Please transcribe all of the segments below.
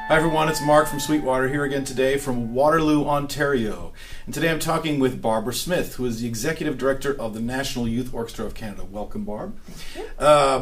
Hi everyone, it's Mark from SweetWater here again today from Waterloo, Ontario. And today I'm talking with Barbara Smith, who is the Executive Director of the National Youth Orchestra of Canada. Welcome, Barb. Thank you.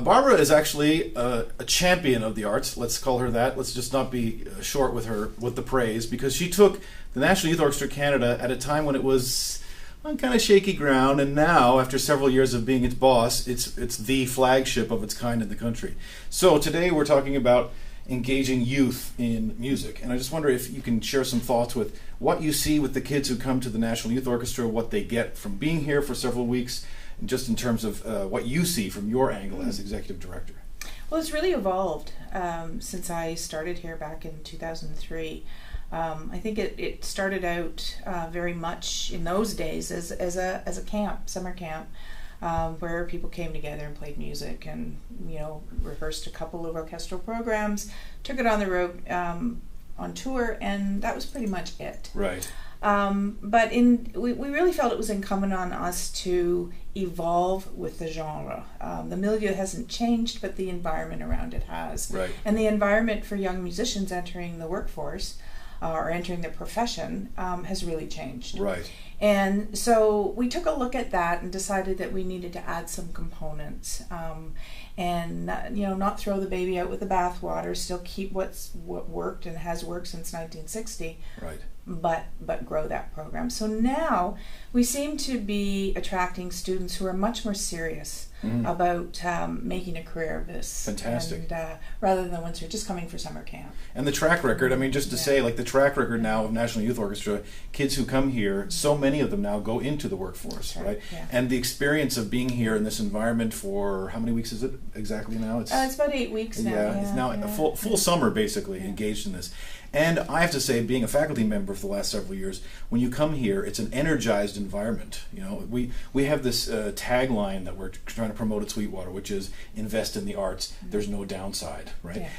Barbara is actually a champion of the arts. Let's call her that. Let's just not be short with her with the praise, because she took the National Youth Orchestra of Canada at a time when it was on kind of shaky ground, and now, after several years of being its boss, it's the flagship of its kind in the country. So today we're talking about engaging youth in music, and I just wonder if you can share some thoughts with what you see with the kids who come to the National Youth Orchestra, what they get from being here for several weeks, and just in terms of what you see from your angle as executive director. Well, it's really evolved since I started here back in 2003. I think it started out very much in those days as a camp, summer camp, where people came together and played music and, rehearsed a couple of orchestral programs, took it on the road on tour, and that was pretty much it. Right. But we really felt it was incumbent on us to evolve with the genre. The milieu hasn't changed, but the environment around it has. Right. And the environment for young musicians entering the workforce or entering the profession has really changed. Right. And so we took a look at that and decided that we needed to add some components, and not throw the baby out with the bathwater. Still keep what worked and has worked since 1960. Right. But grow that program. So now we seem to be attracting students who are much more serious about making a career of this. Fantastic. And, rather than the ones who are just coming for summer camp. And the track record, just to say, the track record now of National Youth Orchestra, kids who come here, so many of them now go into the workforce, right? Yeah. And the experience of being here in this environment for, how many weeks is it exactly now? It's about 8 weeks now. Yeah, it's now a full summer, basically, engaged in this. And I have to say, being a faculty member for the last several years, when you come here, it's an energized environment. We have this tagline that we're trying to promote at SweetWater, which is invest in the arts. There's no downside, right? Yeah.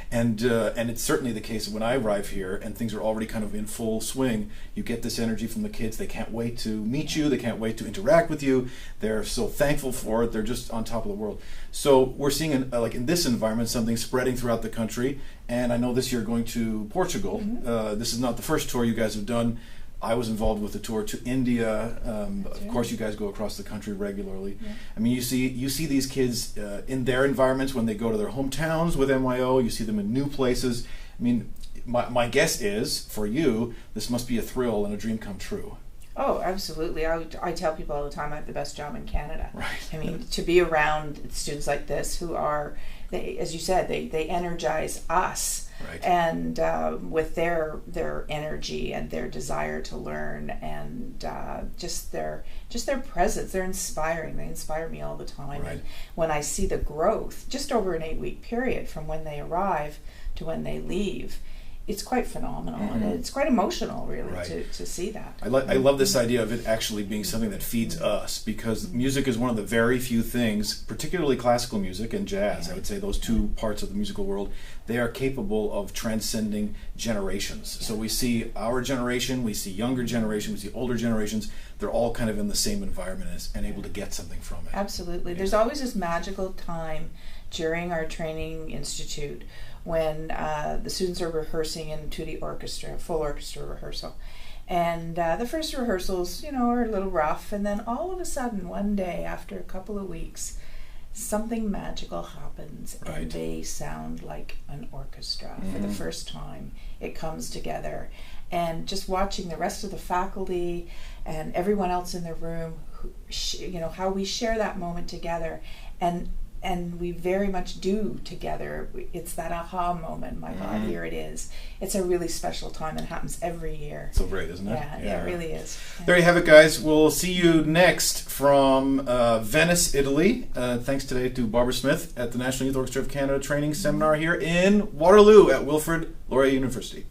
And it's certainly the case when I arrive here and things are already kind of in full swing. You get this energy from the kids. They can't wait to meet you. They can't wait to interact with you. They're so thankful for it. They're just on top of the world. So we're seeing, in this environment, something spreading throughout the country. And I know this year going to Portugal. This is not the first tour you guys have done. I was involved with the tour to India. Of course, you guys go across the country regularly. Yeah. You see these kids in their environments when they go to their hometowns with NYO. You see them in new places. My guess is, for you, this must be a thrill and a dream come true. Oh, absolutely. I tell people all the time I have the best job in Canada. Right. To be around students like this who are, as you said, they energize us. Right. And with their energy and their desire to learn and just their presence, they're inspiring. They inspire me all the time. Right. And when I see the growth, just over an 8-week period from when they arrive to when they leave, it's quite phenomenal, and it's quite emotional, really, right. to see that. I love this idea of it actually being something that feeds us, because music is one of the very few things, particularly classical music and jazz, I would say those two parts of the musical world, they are capable of transcending generations. So we see our generation, we see younger generations, we see older generations, they're all kind of in the same environment and able to get something from it. Absolutely. There's always this magical time during our training institute when the students are rehearsing into the orchestra, full orchestra rehearsal. And the first rehearsals, are a little rough, and then all of a sudden, one day, after a couple of weeks, something magical happens, right. and they sound like an orchestra for the first time. It comes together. And just watching the rest of the faculty and everyone else in the room, how we share that moment together, and we very much do together. It's that aha moment. My God, here it is. It's a really special time, and it happens every year. So great, isn't it? Yeah, it really is. Yeah. There you have it, guys. We'll see you next from Venice, Italy. Thanks today to Barbara Smith at the National Youth Orchestra of Canada Training Seminar here in Waterloo at Wilfrid Laurier University.